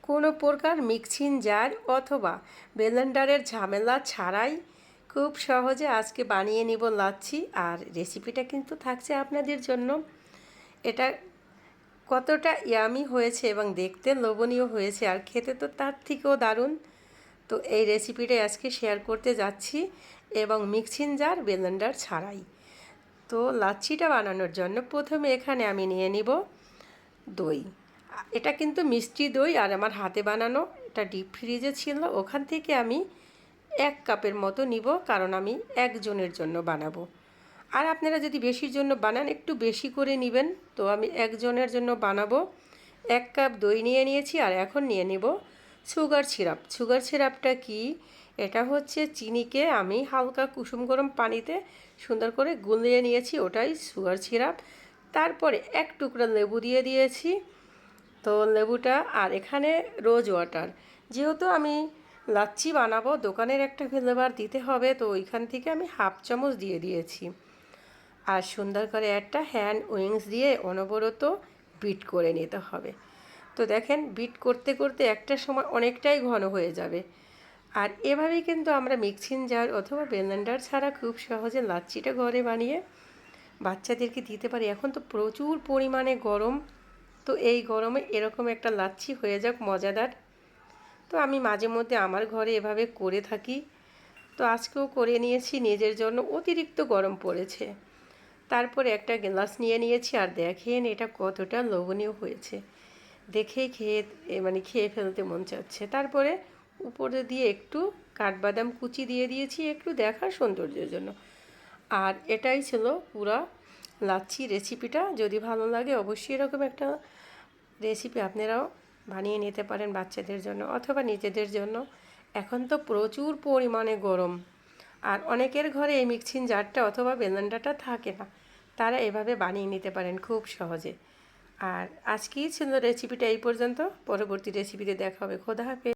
কোনো প্রকার mixing jar অথবা ব্লেন্ডারের ঝামেলা ছাড়াই খুব সহজে আজকে বানিয়ে নিব লাচ্ছি। আর রেসিপিটা কিন্তু থাকছে আপনাদের জন্য। এটা কতটা ইয়ামি হয়েছে এবং দেখতে লোভনীয় হয়েছে, আর খেতে তো তার থেকেও দারুণ। তো এই রেসিপিটাই আজকে শেয়ার করতে যাচ্ছি, এবং মিক্সিং জার ব্লেন্ডার ছাড়াই। তো লাচ্ছিটা বানানোর জন্য প্রথমে এখানে আমি নিয়ে নিব দই। এটা কিন্তু মিষ্টি দই, আর আমার হাতে বানানো। এটা ডিপ ফ্রিজে ছিল, ওখান থেকে আমি 1 কাপের মতো নিব, কারণ আমি একজনের জন্য বানাবো। আর আপনারা যদি বেশির জন্য বানান একটু বেশি করে নেবেন। তো আমি একজনের জন্য বানাবো। 1 কাপ দই নিয়ে নিয়েছি। আর এখন নিয়ে নিব সুগার সিরাপ। সুগার সিরাপটা কি? এটা হচ্ছে চিনিকে আমি হালকা কুসুম গরম পানিতে সুন্দর করে গুলিয়ে নিয়েছি, ওটাই সুগার সিরাপ। তারপরে 1 টুকরা লেবু দিয়ে দিয়েছি। তো লেবুটা, আর এখানে রোজ ওয়াটার। যেহেতু আমি লাচ্ছি বানাবো, দোকানের একটা ফ্লেভার দিতে হবে, তো ওইখান থেকে আমি 1/2 চামচ দিয়ে দিয়েছি। আর সুন্দর করে একটা হ্যান্ড উইংস দিয়ে অনবরত বিট করে নিতে হবে। তো দেখেন, বিট করতে করতে একটা সময় অনেকটাই ঘন হয়ে যাবে। আর এভাবেই কিন্তু আমরা মিক্সিং জার অথবা ব্লেন্ডার ছাড়া খুব সহজে লাচ্ছিটা ঘরে বানিয়ে বাচ্চাদেরকে দিতে পারি। এখন তো প্রচুর পরিমাণে গরম, তো এই গরমে এরকম একটা লাচ্ছি হয়ে যাক মজাদার। তো আমি মাঝে মধ্যে আমার ঘরে এভাবে করে থাকি। তো আজকেও করে নিয়েছি নিজের জন্য, অতিরিক্ত গরম পড়েছে। তারপরে একটা গ্লাস নিয়ে নিয়েছি, আর দেখেন এটা কতটা লোভনীয় হয়েছে। দেখেই খেয়ে ফেলতে মন চাচ্ছে। তারপরে উপরে দিয়ে একটু কাঠবাদাম কুচি দিয়ে দিয়েছি, একটু দেখার সৌন্দর্যের জন্য। আর এটাই ছিল পুরা লাচ্ছি রেসিপিটা। যদি ভালো লাগে অবশ্যই এরকম একটা রেসিপি আপনারাও বানিয়ে নিতে পারেন বাচ্চাদের জন্য অথবা নিজেদের জন্য। এখন তো প্রচুর পরিমাণে গরম, আর অনেকের ঘরে এই মিক্সিং জারটা অথবা ব্লেন্ডারটা থাকে না, তারা এভাবে বানিয়ে নিতে পারেন খুব সহজে। আর আজকেই ছিল রেসিপিটা এই পর্যন্ত। পরবর্তী রেসিপিতে দেখা হবে। খোদা হাফেজ।